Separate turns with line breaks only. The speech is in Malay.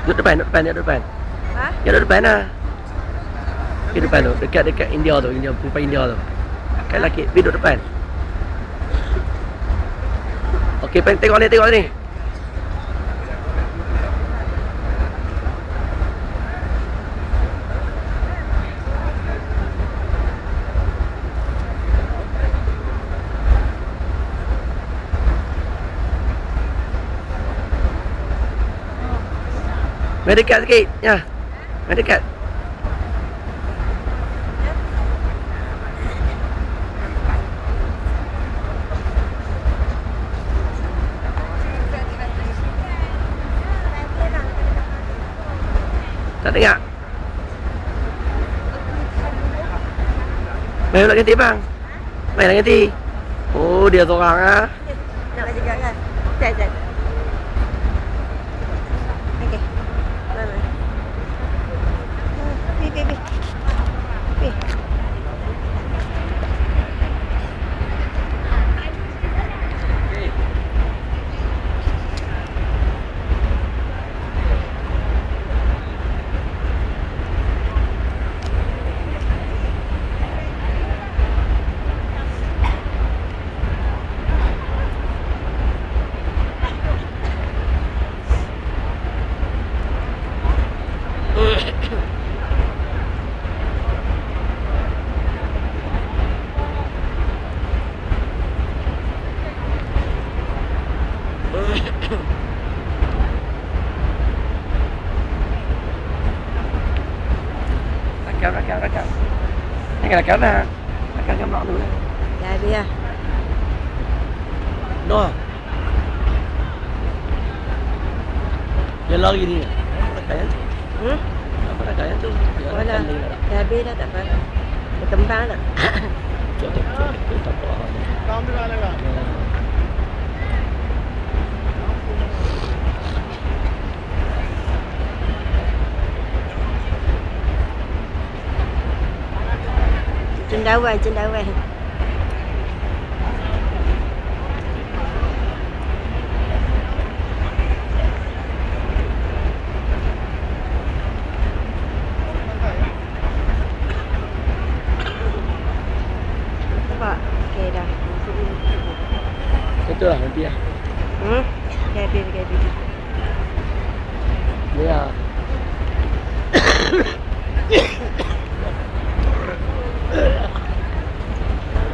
Duduk depan, duduk depan, duduk depan.
Ha?
Ya duduk depan lah. Pergi depan tu, dekat India tu, perempuan India tu. Kan lelaki, pergi duduk depan. Okey, tengok ni, tengok ni. Mari dekat sikit, ya. Mari dekat. Tak dengar. Mari nak ganti bang. Mari nak ganti. Oh, dia seorang ah.
Nak juga kan? Jap. Okey. Mana? Pi. Rakam. Ni rakam dah. Rakam gambar dulu lah. Dah habis lah.
Dah. Dia lari ni. Rakam yang tu. Apa rakam yang tu?
Dah habis dah, tak apa. Berkembang tak?
Tak apa.
Saamne वाले का
Cendawan. Nampak? Okey dah.
Itu lah nanti lah.
Habis.
Ya.